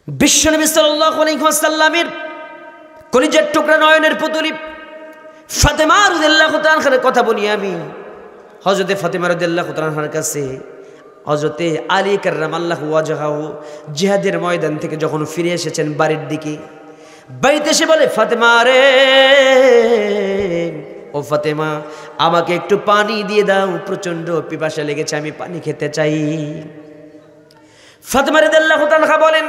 বিশ্বনবী সাল্লাল্লাহু আলাইহি ওয়াসাল্লামের কলিজার টুকরা নয়নের পুতুলি ফাতেমা রাদিয়াল্লাহু তাআলা আনহার কথা বলি আমি। হযরতে ফাতেমা রাদিয়াল্লাহু তাআলা আনহার কাছে হযরতে আলী কাররামাল্লাহু ওয়াজহাহু জিহাদের ময়দান থেকে যখন ফিরে এসেছেন বাড়ির দিকে, বাড়িতে এসে বলে, ফাতেমা রে, ও ফাতেমা, আমাকে একটু পানি দিয়ে দাও, প্রচন্ড পিপাসা লেগেছে, আমি পানি খেতে চাই। ফাতেমা রাদিয়াল্লাহু তাআলা আনহা বলেন,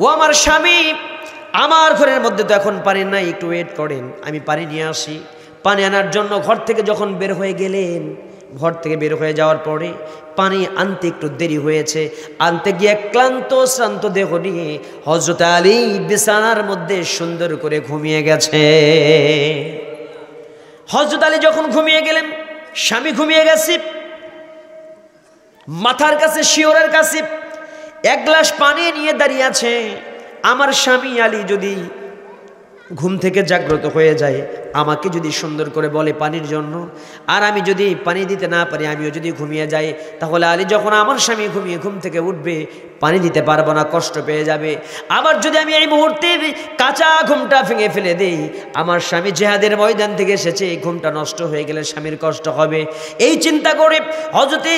ও আমার স্বামী, আমার ঘরের মধ্যে তো এখন পানি নাই, একটু ওয়েট করেন, আমি পানি নিয়ে আসি। পানি আনার জন্য ঘর থেকে যখন বের হয়ে গেলেন, ঘর থেকে বের হয়ে যাওয়ার পরে পানি আনতে একটু দেরি হয়েছে। আনতে গিয়ে ক্লান্ত শ্রান্ত দেহ নিয়ে হযরত আলী বিছানার মধ্যে সুন্দর করে ঘুমিয়ে গেছে। হযরত আলী যখন ঘুমিয়ে গেলেন, স্বামী ঘুমিয়ে গেছে, মাথার কাছে শিওরের কাছে এক গ্লাস পানি নিয়ে দাঁড়িয়ে আছে। আমার স্বামী আলী যদি ঘুম থেকে জাগ্রত হয়ে যায়, আমাকে যদি সুন্দর করে বলে পানির জন্য, আর আমি যদি পানি দিতে না পারি, আমিও যদি ঘুমিয়ে যাই, তাহলে আলী যখন আমার স্বামী ঘুমিয়ে ঘুম থেকে উঠবে, পানি দিতে পারবো না, কষ্ট পেয়ে যাবে। আবার যদি আমি এই মুহূর্তে কাঁচা ঘুমটা ভেঙে ফেলে দেই, আমার স্বামী জিহাদের ময়দান থেকে এসেছে, এই ঘুমটা নষ্ট হয়ে গেলে স্বামীর কষ্ট হবে। এই চিন্তা করে হযরতে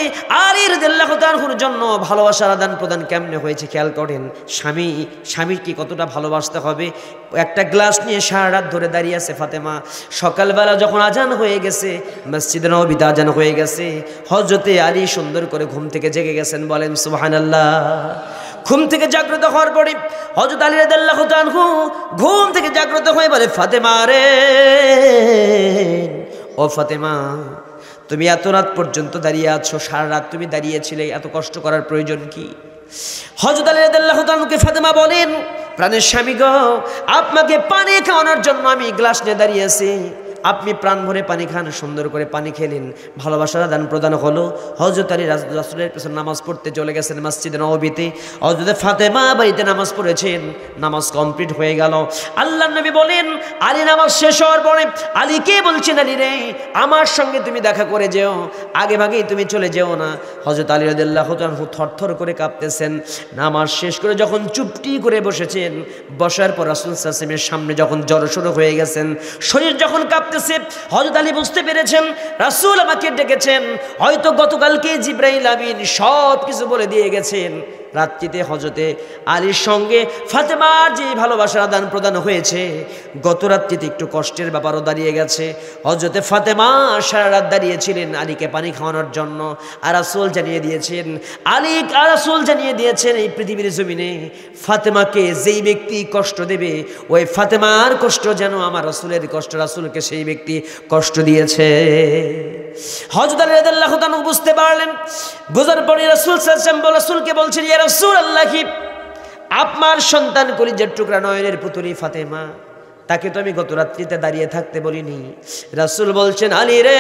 আলী রাদিয়াল্লাহু তাআলার জন্য ভালোবাসার আদান প্রদান কেমনে হয়েছে খেয়াল করেন। স্বামীর কি কতটা ভালোবাসতে হবে। একটা গ্লাস নিয়ে সারা রাত ধরে দাঁড়িয়ে আছে ফাতেমা। সকালবেলা যখন আজান হয়ে গেছে, মসজিদে নববীতে আজান হয়ে গেছে, হযরতে আলী সুন্দর করে ঘুম থেকে জেগে গেছেন, বলেন সুবহানাল্লাহ। ঘুম থেকে জাগ্রত হওয়ার পরে হযরত আলী রাদিয়াল্লাহু তাআলা ঘুম থেকে জাগ্রত হয়ে বলে, ফাতেমা রে, ও ফাতেমা, তুমি এত রাত পর্যন্ত দাঁড়িয়ে আছো, সারা রাত তুমি দাঁড়িয়েছিলে, এত কষ্ট করার প্রয়োজন কি? হযরত আলী রাদিয়াল্লাহু তাআলাকে ফাতেমা বলেন, প্রাণের স্বামী গো, আপনাকে পানি খাওয়ানোর জন্য আমি গ্লাস নিয়ে দাঁড়িয়ে আছি, আপনি প্রাণ ভরে পানি খান। সুন্দর করে পানি খেলেন, ভালোবাসার আদান প্রদান হলো। হযরত আলী রাসূলের পেছনে নামাজ পড়তে চলে গেছেন মসজিদে নববীতে। হযরত ফাতেমা বাড়িতে নামাজ পড়েছেন, নামাজ কমপ্লিট হয়ে গেল। আল্লাহর নবী বলেন, আলী নামাজ শেষ হওয়ার পরে আলীকে বলছেন, আলী রে, আমার সঙ্গে তুমি দেখা করে যেও, আগে ভাগেই তুমি চলে যেও না। হযরত আলী রাদিয়াল্লাহু তাআলা থরথর করে কাঁপতেছেন। নামাজ শেষ করে যখন চুপটি করে বসেছেন, বসার পর রাসূল সাল্লাল্লাহু আলাইহি ওয়াসাল্লামের সামনে যখন জড়সড় হয়ে গেছেন, শরীর যখন হযরত আলী বুঝতে পেরেছেন রাসূল আমাকে ডেকেছেন, হয়তো গতকালকে জিবরাইল আমিন সব কিছু বলে দিয়ে গেছেন। রাত্রিতে হযরতে আলীর সঙ্গে ফাতেমার যে ভালোবাসার আদান প্রদান হয়েছে, গত রাত্রিতে একটু কষ্টের ব্যাপারও দাঁড়িয়ে গেছে। হযরতে ফাতেমা সারা রাত দাঁড়িয়েছিলেন আলীকে পানি খাওয়ানোর জন্য। আর রাসূল জানিয়ে দিয়েছেন, রাসূল জানিয়ে দিয়েছেন, এই পৃথিবীর জমিনে ফাতেমাকে যেই ব্যক্তি কষ্ট দেবে, ওই ফাতেমার কষ্ট যেন আমার রাসূলের কষ্ট, রাসূলকে সেই ব্যক্তি কষ্ট দিয়েছে। হযরত আলী রাদিয়াল্লাহু তাআলা বুঝতে পারলেন। বুঝার পরে রাসূল সাল্লাল্লাহু আলাইহি ওয়াসাল্লাম রাসূলকে বলছেন, ইয়া রাসূলুল্লাহ, আপনার সন্তান কলিজার টুকরা নয়নের পুতুলি ফাতেমা, তাকে তো আমি গত রাত্রিতে দাঁড়িয়ে থাকতে বলিনি। রাসূল বলছেন, আলী রে,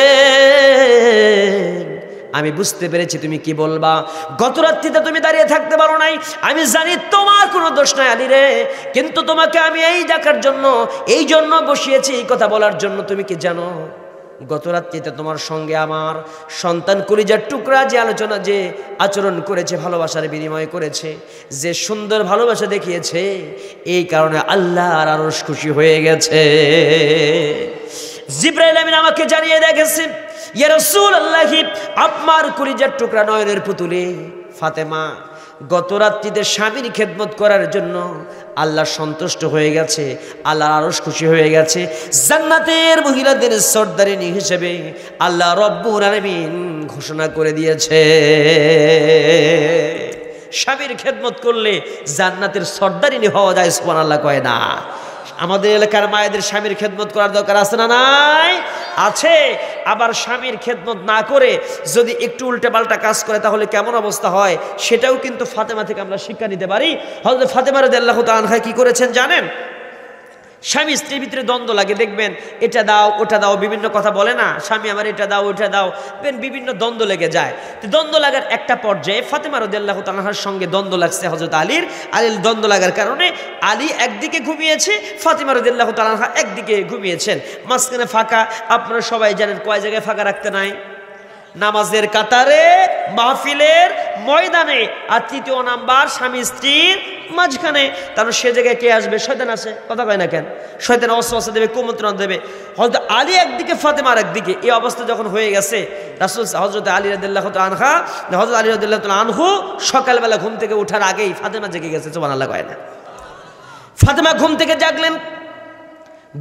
আমি বুঝতে পেরেছি তুমি কি বলবা। গত রাত্রিতে তুমি দাঁড়িয়ে থাকতে পারো নাই, আমি জানি তোমার কোনো দোষ নাই আলী রে, কিন্তু তোমাকে আমি এই ডাকার জন্য, এই জন্য বসিয়েছি, এই কথা বলার জন্য। তুমি কি জানো, গত রাত্রিতে তোমার সঙ্গে আমার সন্তান কলিজার টুকরা যে আলোচনা, যে আচরণ করেছে, ভালোবাসার বিনিময় করেছে, যে সুন্দর ভালোবাসা দেখিয়েছে, এই কারণে আল্লাহর আরশ খুশি হয়ে গেছে। জিবরাইল আমিন আমাকে জানিয়ে দেখেছে, ইয়া রাসূলুল্লাহ, আপনার কলিজার টুকরা নয়নের পুতুলে ফাতেমা গত রাত্রিতে স্বামীর খেদমত করার জন্য আল্লাহ সন্তুষ্ট হয়ে গেছে, আল্লাহর আরশ খুশি হয়ে গেছে। জান্নাতের মহিলাদের সর্দারিনী হিসেবে আল্লাহ রব্বুল আলামিন ঘোষণা করে দিয়েছে, স্বামীর খেদমত করলে জান্নাতের সর্দারিনী হওয়া যায়। সুবহানাল্লাহ কয় না? আমাদের এলাকার মায়েদের স্বামীর খেদমত করার দরকার আছে না নাই? আছে। আবার স্বামীর খেদমত না করে যদি একটু উল্টে পাল্টা কাজ করে, তাহলে কেমন অবস্থা হয়, সেটাও কিন্তু ফাতেমা থেকে আমরা শিক্ষা নিতে পারি। হযরত ফাতেমা রাদিয়াল্লাহু তাআলা আনহা কি করেছেন জানেন? স্বামী স্ত্রীর ভিতরে দ্বন্দ্ব লাগে, দেখবেন এটা দাও ওটা দাও, বিভিন্ন কথা বলে না, স্বামী আমার এটা দাও ওটা দাও, বিভিন্ন দ্বন্দ্ব লেগে যায়। তো দ্বন্দ্ব লাগার একটা পর্যায়ে ফাতেমা রাদিয়াল্লাহু তাআলা আনহার সঙ্গে দ্বন্দ্ব লাগছে হযরত আলীর দ্বন্দ্ব লাগার কারণে আলী একদিকে ঘুমিয়েছে, ফাতেমা রাদিয়াল্লাহু তাআলা আনহা একদিকে ঘুমিয়েছেন, মাঝখানে ফাঁকা। আপনারা সবাই জানেন কয় জায়গায় ফাঁকা রাখতে নাই? নামাজের কাতারে, মাহফিলের ময়দানে, আর তৃতীয় নাম্বার স্বামী স্ত্রীর মাঝখানে। কারণ সে জায়গায় কে আসবে? শয়তান আছে, কথা কয় না কেন? শয়তান অস্ত্র দেবে, কুমন্ত্রণা দেবে। হযরত আলী একদিকে, ফাতেমা আরেকদিকে। এই অবস্থা যখন হয়ে গেছে, রাসূল হযরত আলী রাদিয়াল্লাহু তাআলা আনহা, হযরত আলী রাদিয়াল্লাহু তাআলা আনহু সকালবেলা ঘুম থেকে ওঠার আগেই ফাতেমা জেগে গেছে। সুবহানাল্লাহ কয় না? ফাতেমা ঘুম থেকে জাগলেন,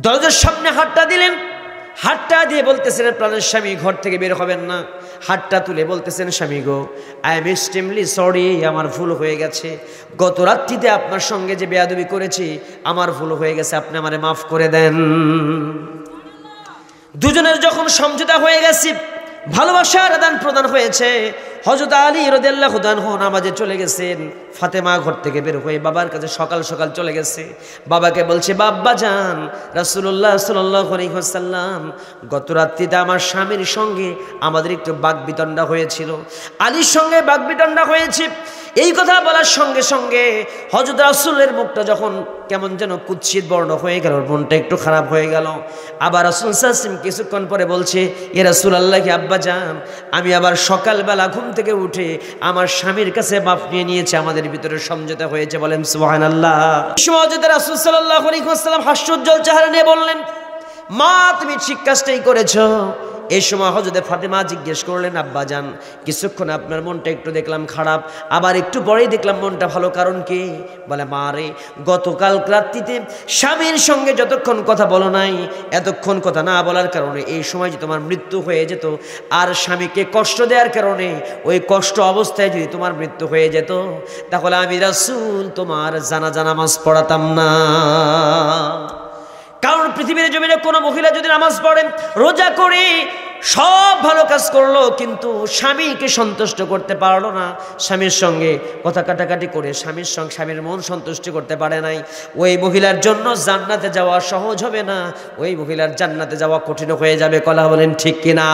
দরজার সামনে হাতটা দিলেন, হাতটা দিয়ে বলতেছেন প্রাণের স্বামী ঘর থেকে বের হবেন না। হাতটা তুলে বলতেছেন, স্বামী গো, আই এম এক্সট্রিমলি সরি, আমার ভুল হয়ে গেছে। গত রাত্রিতে আপনার সঙ্গে যে বেয়াদবি করেছি, আমার ভুল হয়ে গেছে, আপনি আমারে মাফ করে দেন। দুজনের যখন সমঝোতা হয়ে গেছে, ভালোবাসার আদান প্রদান হয়েছে, হযরত আলী রাদিয়াল্লাহু আনহু নামাজে চলে গেছেন। ফাতেমা ঘর থেকে বের হয়ে বাবার কাছে সকাল সকাল চলে গেছে। বাবাকে বলছে, বাব্বা যান, রাসূলুল্লাহ সাল্লাল্লাহু আলাইহি ওয়াসাল্লাম গত রাত্রিতে আমার স্বামীর সঙ্গে আমাদের একটু বাকবিতণ্ডা হয়েছিল, আলীর সঙ্গে বাকবিতণ্ডা হয়েছে। এই কথা বলার সঙ্গে সঙ্গে হযরত রাসূলের মুখটা যখন কেমন যেন কুৎসিত বর্ণ হয়ে গেল, মনটা একটু খারাপ হয়ে গেল। আবার রাসূল সাল্লাল্লাহু আলাইহি ওয়াসাল্লাম কিছুক্ষণ পরে বলছে, ইয়া রাসূলুল্লাহ, আব্বা যান, আমি আবার সকালবেলা ঘুম থেকে উঠে আমার স্বামীর কাছে মাফ নিয়ে নিয়েছি, আমাদের ভিতরে সমঝোতা হয়েছে। বলেন সুবহানাল্লাহ। হযরত রাসূল সাল্লাল্লাহু আলাইহি ওয়াসাল্লাম হাস্যোজ্জ্বল চেহারা নিয়ে বললেন, মা তুমি ঠিক কাজটাই করেছো। এই সময় হযরত ফাতেমা জিজ্ঞেস করলেন, আব্বা যান, কিছুক্ষণ আপনার মনটা একটু দেখলাম খারাপ, আবার একটু পরেই দেখলাম মনটা ভালো, কারণ কি? বলে, মা রে, গতকাল রাত্রিতে স্বামীর সঙ্গে যতক্ষণ কথা বলো নাই, এতক্ষণ কথা না বলার কারণে এই সময় যে তোমার মৃত্যু হয়ে যেত, আর স্বামীকে কষ্ট দেওয়ার কারণে ওই কষ্ট অবস্থায় যদি তোমার মৃত্যু হয়ে যেত, তাহলে আমি রাসূল তোমার জানাজা নামাজ পড়াতাম না। কারণ পৃথিবীর জমিনে কোনো মহিলা যদি নামাজ পড়ে, রোজা করে, সব ভালো কাজ করলো, কিন্তু স্বামীকে সন্তুষ্ট করতে পারলো না, স্বামীর সঙ্গে কথা কাটাকাটি করে স্বামীর মন সন্তুষ্টি করতে পারে নাই, ওই মহিলার জন্য জান্নাতে যাওয়া সহজ হবে না, ওই মহিলার জান্নাতে যাওয়া কঠিন হয়ে যাবে। কথা বলেন ঠিক কিনা?